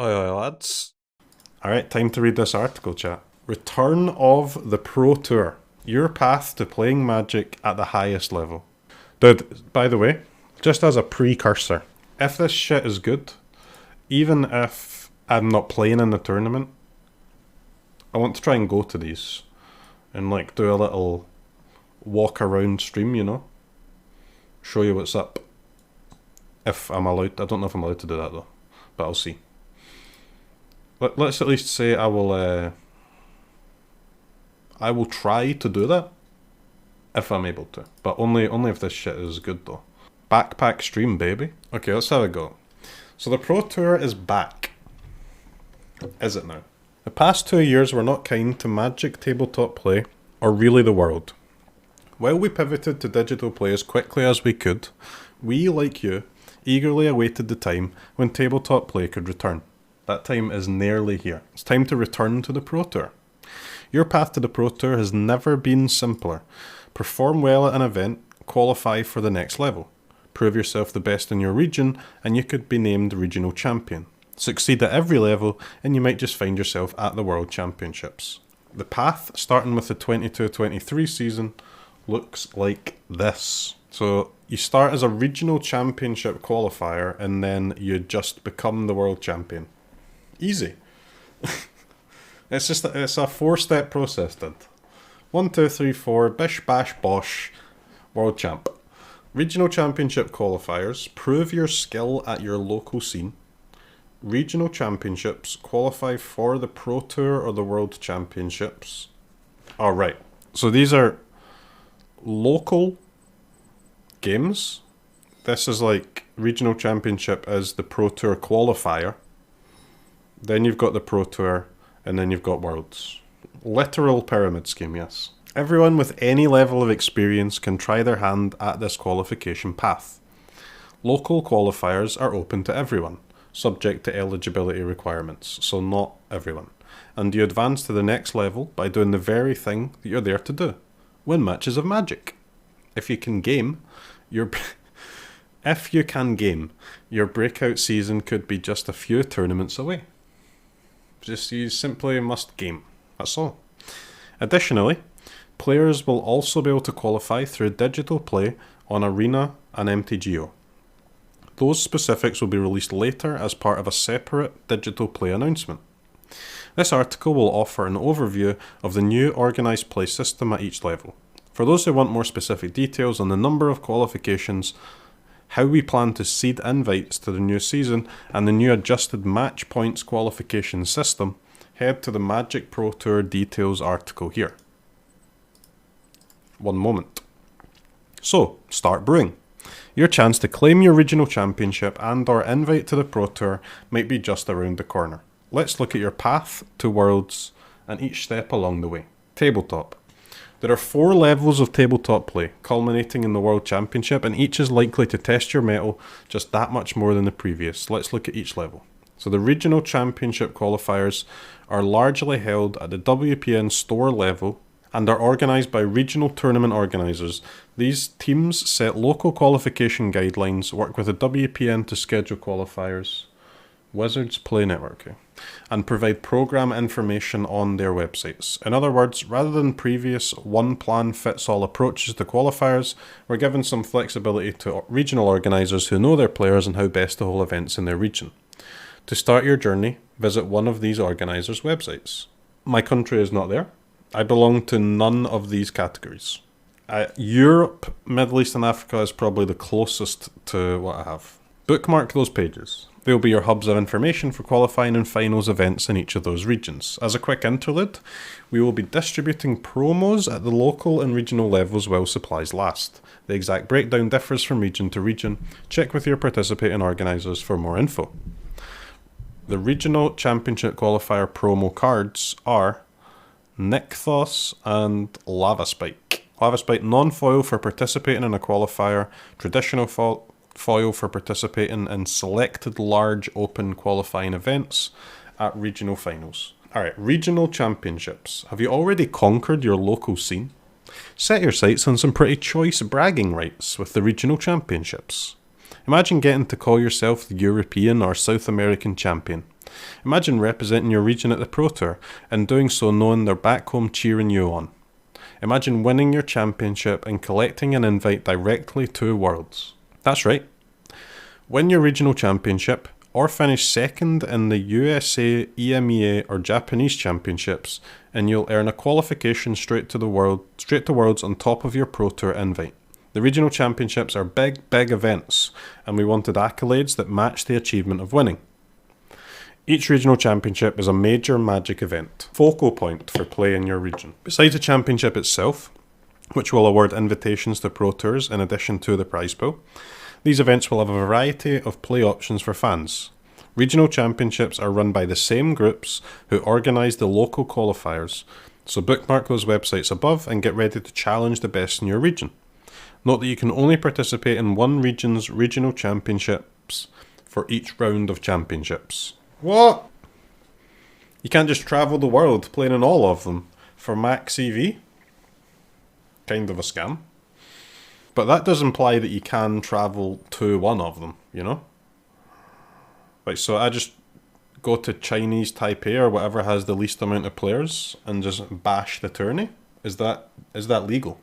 Oi, lads. Alright, time to read this article, chat. Return of the Pro Tour. Your path to playing Magic at the highest level. Dude, by the way, just as a precursor, if this shit is good, even if I'm not playing in the tournament, I want to try and go to these and like do a little walk around stream, you know? Show you what's up. If I'm allowed. I don't know if I'm allowed to do that though, but I'll see. Let's at least say I will try to do that if I'm able to, but only if this shit is good though. Backpack stream, baby. Okay, let's have a go. So the Pro Tour is back. Is it now? The past 2 years were not kind to Magic tabletop play, or really the world. While we pivoted to digital play as quickly as we could, we, like you, eagerly awaited the time when tabletop play could return. That time is nearly here. It's time to return to the Pro Tour. Your path to the Pro Tour has never been simpler. Perform well at an event, qualify for the next level. Prove yourself the best in your region, and you could be named regional champion. Succeed at every level, and you might just find yourself at the World Championships. The path, starting with the 22-23 season, looks like this. So you start as a regional championship qualifier, and then you just become the world champion. Easy. It's a 4-step process, dude. 1, 2, 3, 4, bish, bash, bosh, world champ. Regional championship qualifiers, prove your skill at your local scene. Regional championships, qualify for the Pro Tour or the World Championships. Alright, so these are local games. This is like regional championship is the Pro Tour qualifier. Then you've got the Pro Tour, and then you've got Worlds. Literal pyramid scheme, yes. Everyone with any level of experience can try their hand at this qualification path. Local qualifiers are open to everyone, subject to eligibility requirements, so not everyone. And you advance to the next level by doing the very thing that you're there to do. Win matches of Magic. If you can game, your breakout season could be just a few tournaments away. You simply must game. That's all. Additionally, players will also be able to qualify through digital play on Arena and MTGO. Those specifics will be released later as part of a separate digital play announcement. This article will offer an overview of the new organised play system at each level. For those who want more specific details on the number of qualifications, how we plan to seed invites to the new season, and the new adjusted match points qualification system, head to the Magic Pro Tour details article here. One moment. So, start brewing. Your chance to claim your regional championship and or invite to the Pro Tour might be just around the corner. Let's look at your path to Worlds and each step along the way. Tabletop. There are 4 levels of tabletop play, culminating in the World Championship, and each is likely to test your mettle just that much more than the previous. Let's look at each level. So the Regional Championship qualifiers are largely held at the WPN store level and are organised by regional tournament organisers. These teams set local qualification guidelines, work with the WPN to schedule qualifiers, Wizards Play Network, and provide program information on their websites. In other words, rather than previous one-plan-fits-all approaches to qualifiers, we're given some flexibility to regional organisers who know their players and how best to hold events in their region. To start your journey, visit one of these organisers' websites. My country is not there. I belong to none of these categories. Europe, Middle East and Africa is probably the closest to what I have. Bookmark those pages. They will be your hubs of information for qualifying and finals events in each of those regions. As a quick interlude, we will be distributing promos at the local and regional levels while supplies last. The exact breakdown differs from region to region. Check with your participating organisers for more info. The Regional Championship Qualifier promo cards are Nykthos and Lava Spike. Lava Spike non-foil for participating in a qualifier, traditional foil for participating in selected large open qualifying events at regional finals. Alright, regional championships. Have you already conquered your local scene? Set your sights on some pretty choice bragging rights with the regional championships. Imagine getting to call yourself the European or South American champion. Imagine representing your region at the Pro Tour, and doing so knowing they're back home cheering you on. Imagine winning your championship and collecting an invite directly to Worlds. That's right. Win your regional championship, or finish second in the USA, EMEA or Japanese championships, and you'll earn a qualification straight to Worlds on top of your Pro Tour invite. The regional championships are big events, and we wanted accolades that match the achievement of winning. Each regional championship is a major Magic event, focal point for play in your region. Besides the championship itself, which will award invitations to Pro Tours in addition to the prize pool, these events will have a variety of play options for fans. Regional championships are run by the same groups who organise the local qualifiers, so bookmark those websites above and get ready to challenge the best in your region. Note that you can only participate in one region's regional championships for each round of championships. What? You can't just travel the world playing in all of them for max EV? Kind of a scam. But that does imply that you can travel to one of them, you know? Like, so I just go to Chinese Taipei or whatever has the least amount of players and just bash the tourney? Is that legal?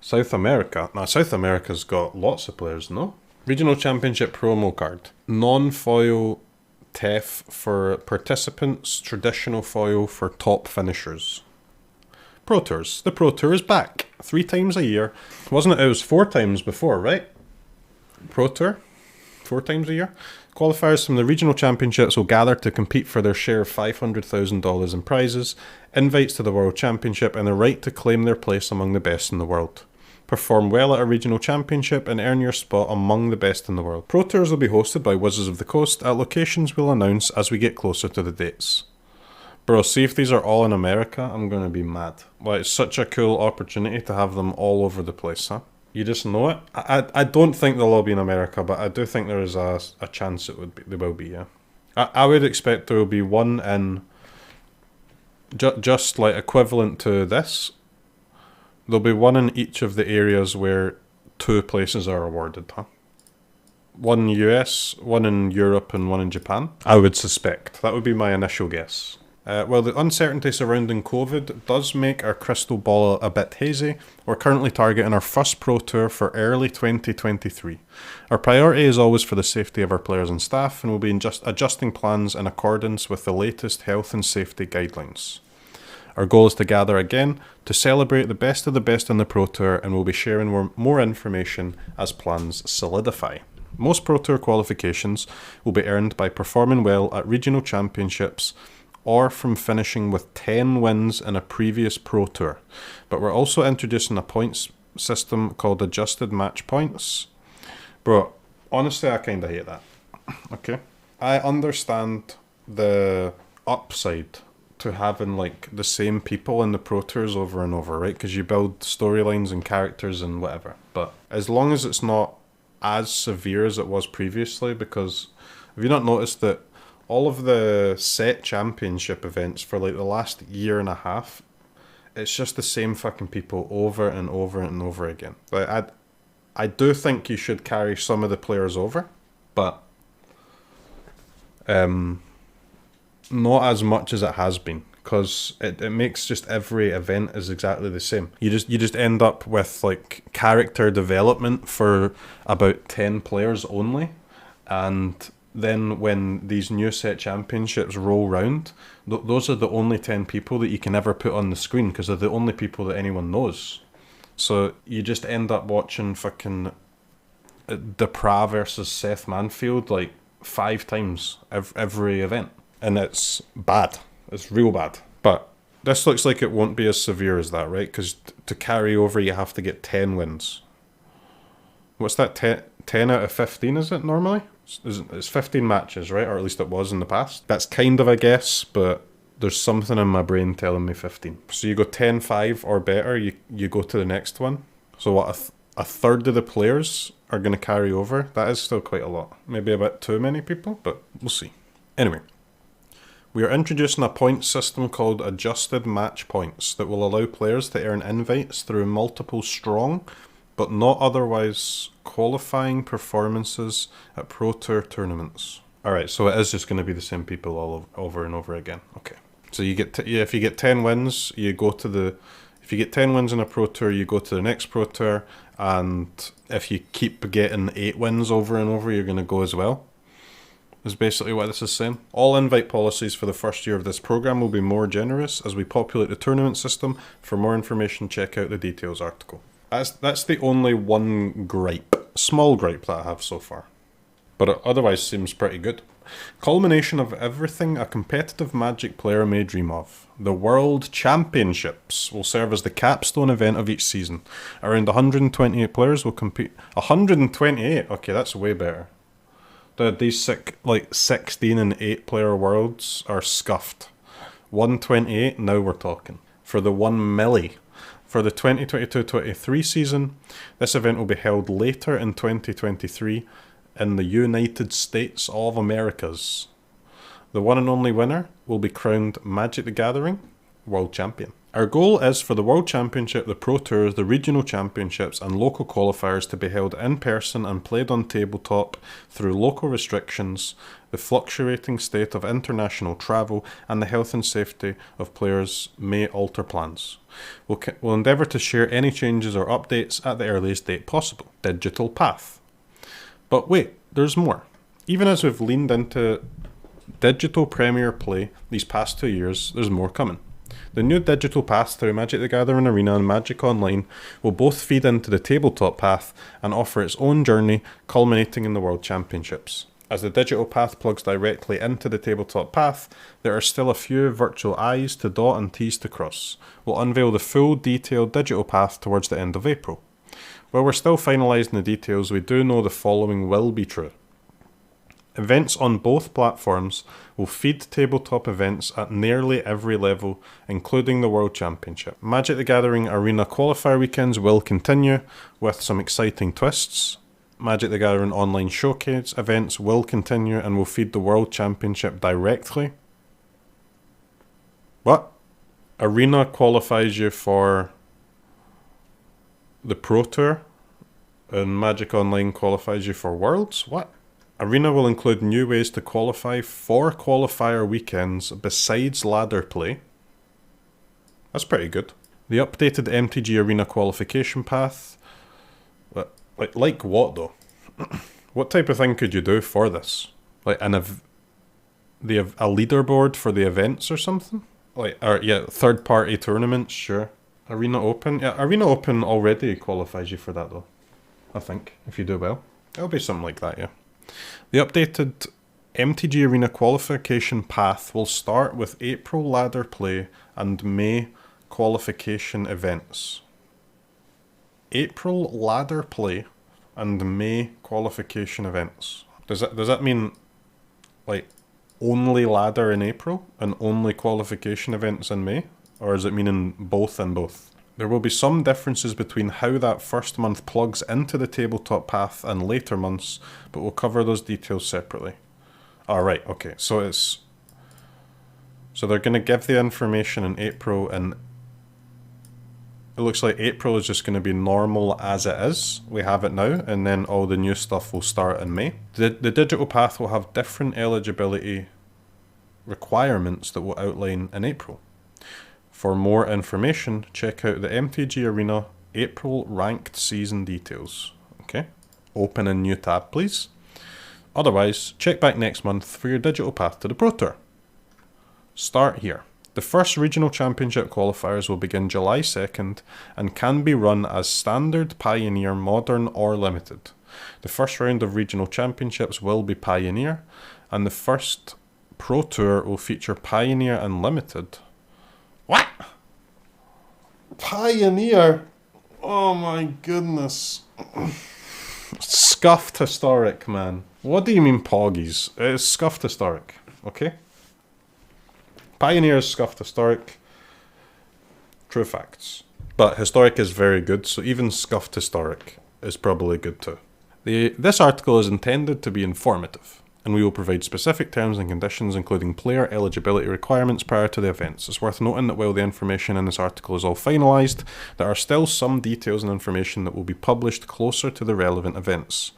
South America? Now, South America's got lots of players, no? Regional Championship promo card. Non-foil TEF for participants, traditional foil for top finishers. Pro Tours. The Pro Tour is back. 3 times a year. Wasn't it? It was 4 times before, right? Pro Tour. 4 times a year. Qualifiers from the regional championships will gather to compete for their share of $500,000 in prizes, invites to the World Championship, and the right to claim their place among the best in the world. Perform well at a regional championship and earn your spot among the best in the world. Pro Tours will be hosted by Wizards of the Coast at locations we'll announce as we get closer to the dates. Bro, see if these are all in America, I'm going to be mad. Like, it's such a cool opportunity to have them all over the place, huh? You just know it. I don't think they'll all be in America, but I do think there is a chance they will be, yeah. I would expect there will be one in, just like equivalent to this. There'll be one in each of the areas where 2 places are awarded, huh? One US, one in Europe, and one in Japan. I would suspect. That would be my initial guess. Well, the uncertainty surrounding COVID does make our crystal ball a bit hazy. We're currently targeting our first Pro Tour for early 2023. Our priority is always for the safety of our players and staff, and we'll be adjusting plans in accordance with the latest health and safety guidelines. Our goal is to gather again to celebrate the best of the best on the Pro Tour, and we'll be sharing more information as plans solidify. Most Pro Tour qualifications will be earned by performing well at regional championships or from finishing with 10 wins in a previous Pro Tour. But we're also introducing a points system called adjusted match points. Bro, honestly, I kind of hate that. Okay? I understand the upside to having like the same people in the Pro Tours over and over, right? Because you build storylines and characters and whatever. But as long as it's not as severe as it was previously, because have you not noticed that all of the set championship events for like the last year and a half, it's just the same fucking people over and over and over again. Like I do think you should carry some of the players over, but not as much as it has been, because it makes just every event is exactly the same. You just end up with like character development for about 10 players only, and then when these new set championships roll round, those are the only 10 people that you can ever put on the screen, because they're the only people that anyone knows. So you just end up watching fucking Depra versus Seth Manfield like 5 times every event. And it's bad. It's real bad. But this looks like it won't be as severe as that, right? Because to carry over, you have to get 10 wins. What's that, 10 out of 15, is it normally? It's 15 matches, right? Or at least it was in the past. That's kind of a guess, but there's something in my brain telling me 15. So you go 10-5 or better, you go to the next one. So what, a third of the players are going to carry over? That is still quite a lot. Maybe a bit too many people, but we'll see. Anyway, we are introducing a point system called adjusted match points that will allow players to earn invites through multiple strong, but not otherwise qualifying performances at Pro Tour tournaments. Alright, so it is just going to be the same people all over and over again. Okay. So you get if you get 10 wins, you go to the... If you get 10 wins in a Pro Tour, you go to the next Pro Tour, and if you keep getting 8 wins over and over, you're going to go as well. Is basically what this is saying. All invite policies for the first year of this program will be more generous as we populate the tournament system. For more information, check out the details article. That's the only one gripe, small gripe that I have so far. But it otherwise seems pretty good. Culmination of everything a competitive Magic player may dream of. The World Championships will serve as the capstone event of each season. Around 128 players will compete. 128? Okay, that's way better. These 16 and 8 player worlds are scuffed. 128, now we're talking. For the 1 milli. For the 2022-23 season, this event will be held later in 2023 in the United States of Americas. The one and only winner will be crowned Magic the Gathering World Champion. Our goal is for the World Championship, the Pro Tours, the Regional Championships and local qualifiers to be held in person and played on tabletop through local restrictions, the fluctuating state of international travel and the health and safety of players may alter plans. We'll endeavour to share any changes or updates at the earliest date possible. Digital path. But wait, there's more. Even as we've leaned into digital Premier play these past 2 years, there's more coming. The new digital paths through Magic the Gathering Arena and Magic Online will both feed into the tabletop path and offer its own journey, culminating in the World Championships. As the digital path plugs directly into the tabletop path, there are still a few virtual I's to dot and T's to cross. We'll unveil the full detailed digital path towards the end of April. While we're still finalising the details, we do know the following will be true. Events on both platforms will feed tabletop events at nearly every level, including the World Championship. Magic the Gathering Arena Qualifier weekends will continue, with some exciting twists. Magic the Gathering Online Showcase events will continue and will feed the World Championship directly. What? Arena qualifies you for the Pro Tour, and Magic Online qualifies you for Worlds? What? Arena will include new ways to qualify for qualifier weekends besides ladder play. That's pretty good. The updated MTG Arena qualification path. Like what though? What type of thing could you do for this? Like a leaderboard for the events or something? Third party tournaments, sure. Arena Open? Yeah, Arena Open already qualifies you for that though. I think, if you do well. It'll be something like that, yeah. The updated MTG Arena qualification path will start with April ladder play and May qualification events. April ladder play and May qualification events. Does that mean like only ladder in April and only qualification events in May? Or is it meaning both and both? There will be some differences between how that first month plugs into the tabletop path and later months, but we'll cover those details separately. Alright, okay, so they're going to give the information in April, and it looks like April is just going to be normal as it is. We have it now, and then all the new stuff will start in May. The digital path will have different eligibility requirements that we'll outline in April. For more information, check out the MTG Arena April ranked season details. Okay, open a new tab please. Otherwise, check back next month for your digital path to the Pro Tour. Start here. The first regional championship qualifiers will begin July 2nd and can be run as standard, Pioneer, Modern or Limited. The first round of regional championships will be Pioneer, and the first Pro Tour will feature Pioneer and Limited. What? Pioneer? Oh my goodness. Scuffed historic, man. What do you mean poggies? It's scuffed historic, okay? Pioneer is scuffed historic. True facts. But historic is very good, so even scuffed historic is probably good too. This article is intended to be informative, and we will provide specific terms and conditions, including player eligibility requirements prior to the events. It's worth noting that while the information in this article is all finalised, there are still some details and information that will be published closer to the relevant events.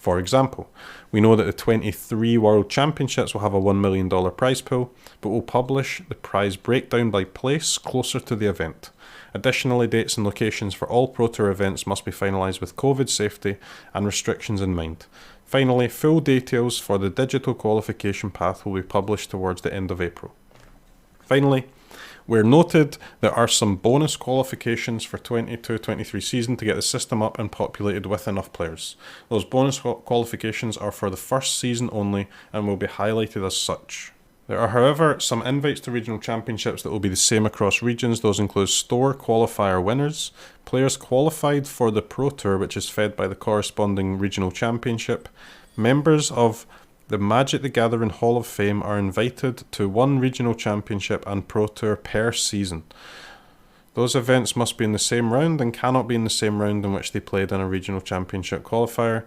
For example, we know that the 23 World Championships will have a $1 million prize pool, but will publish the prize breakdown by place closer to the event. Additionally, dates and locations for all Pro Tour events must be finalised with COVID safety and restrictions in mind. Finally, full details for the digital qualification path will be published towards the end of April. Finally, we're noted there are some bonus qualifications for 22-23 season to get the system up and populated with enough players. Those bonus qualifications are for the first season only and will be highlighted as such. There are, however, some invites to regional championships that will be the same across regions. Those include store qualifier winners, players qualified for the Pro Tour, which is fed by the corresponding regional championship. Members of the Magic the Gathering Hall of Fame are invited to one regional championship and Pro Tour per season. Those events must be in the same round and cannot be in the same round in which they played in a regional championship qualifier,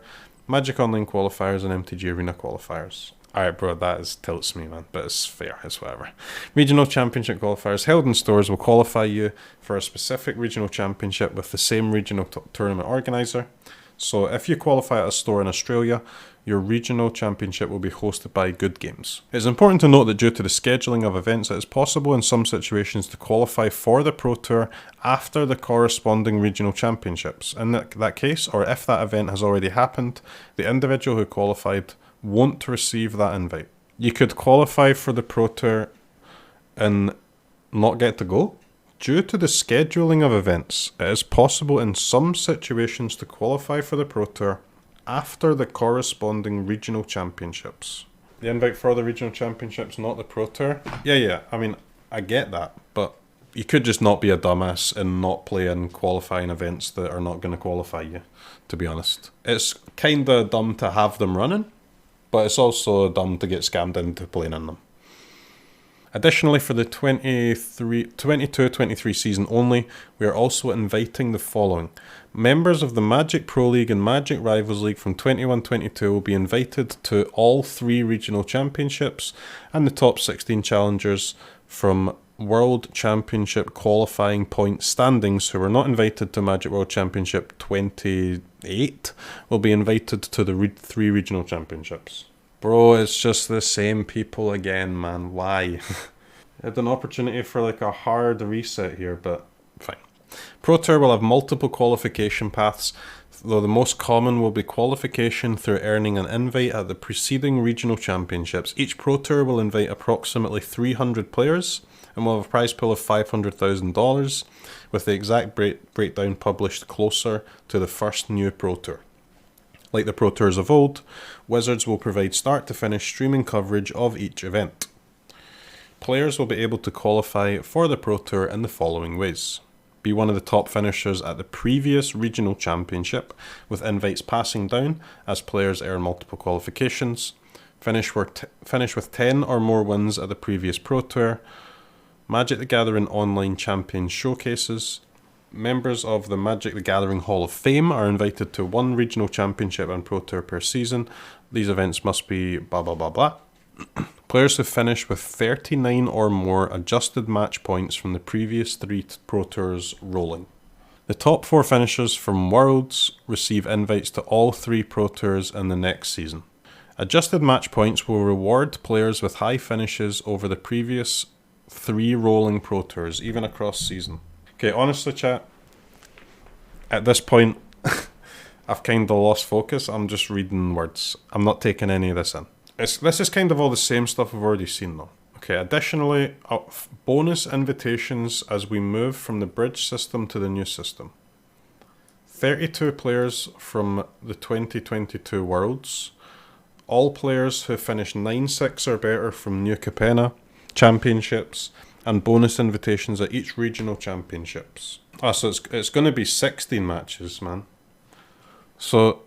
Magic Online qualifiers and MTG Arena qualifiers. Alright bro, that tilts me man, but it's fair, it's whatever. Regional championship qualifiers held in stores will qualify you for a specific regional championship with the same regional tournament organiser. So if you qualify at a store in Australia, your regional championship will be hosted by Good Games. It's important to note that due to the scheduling of events, it is possible in some situations to qualify for the Pro Tour after the corresponding regional championships. In that case, or if that event has already happened, the individual who qualified won't receive that invite. You could qualify for the Pro Tour and not get to go. Due to the scheduling of events, it is possible in some situations to qualify for the Pro Tour after the corresponding regional championships. The invite for the regional championships, not the Pro Tour? Yeah, I mean, I get that, but you could just not be a dumbass and not play in qualifying events that are not going to qualify you, to be honest. It's kind of dumb to have them running, but it's also dumb to get scammed into playing in them. Additionally, for the 22-23 season only, we are also inviting the following. Members of the Magic Pro League and Magic Rivals League from 21-22 will be invited to all 3 regional championships, and the top 16 challengers from World Championship qualifying point standings who were not invited to Magic World Championship 28 will be invited to the 3 regional championships. Bro, it's just the same people again, man. Why? I had an opportunity for like a hard reset here, but fine. Pro Tour will have multiple qualification paths, though the most common will be qualification through earning an invite at the preceding regional championships. Each Pro Tour will invite approximately 300 players and will have a prize pool of $500,000, with the exact breakdown published closer to the first new Pro Tour. Like the Pro Tours of old, Wizards will provide start-to-finish streaming coverage of each event. Players will be able to qualify for the Pro Tour in the following ways. Be one of the top finishers at the previous regional championship, with invites passing down as players earn multiple qualifications. Finish with 10 or more wins at the previous Pro Tour. Magic the Gathering Online Champion Showcases. Members of the Magic the Gathering Hall of Fame are invited to one regional championship and Pro Tour per season. These events must be blah blah blah blah. Players who finish with 39 or more adjusted match points from the previous 3 Pro Tours rolling. The top 4 finishers from Worlds receive invites to all 3 Pro Tours in the next season. Adjusted match points will reward players with high finishes over the previous 3 rolling Pro Tours, even across season. Okay, honestly chat, at this point, I've kind of lost focus. I'm just reading words. I'm not taking any of this in. This is kind of all the same stuff we've already seen though. Okay, additionally, bonus invitations as we move from the bridge system to the new system. 32 players from the 2022 Worlds. All players who finish 9-6 or better from New Capenna Championships, and bonus invitations at each regional championships. So it's going to be 16 matches, man. So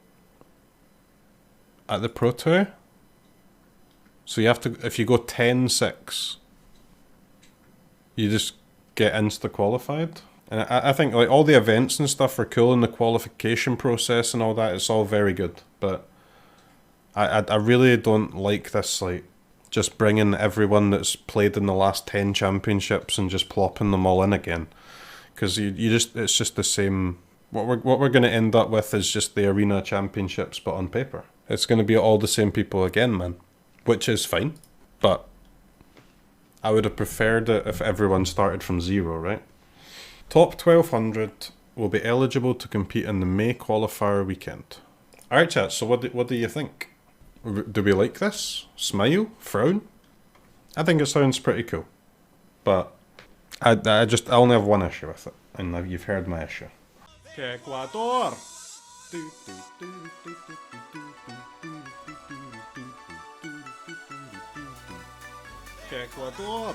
at the Pro Tour, so you have to, if you go 10-6, you just get insta qualified. And I think like all the events and stuff are cool, and the qualification process and all that, it's all very good. But I really don't like this, like, just bringing everyone that's played in the last 10 championships and just plopping them all in again, because it's just the same. What we're going to end up with is just the arena championships, but on paper. It's going to be all the same people again, man. Which is fine. But I would have preferred it if everyone started from 0, right? Top 1200 will be eligible to compete in the May qualifier weekend. Alright chat, so what do you think? Do we like this? Smile? Frown? I think it sounds pretty cool. But I only have one issue with it. And you've heard my issue. Ecuador! Ecuador!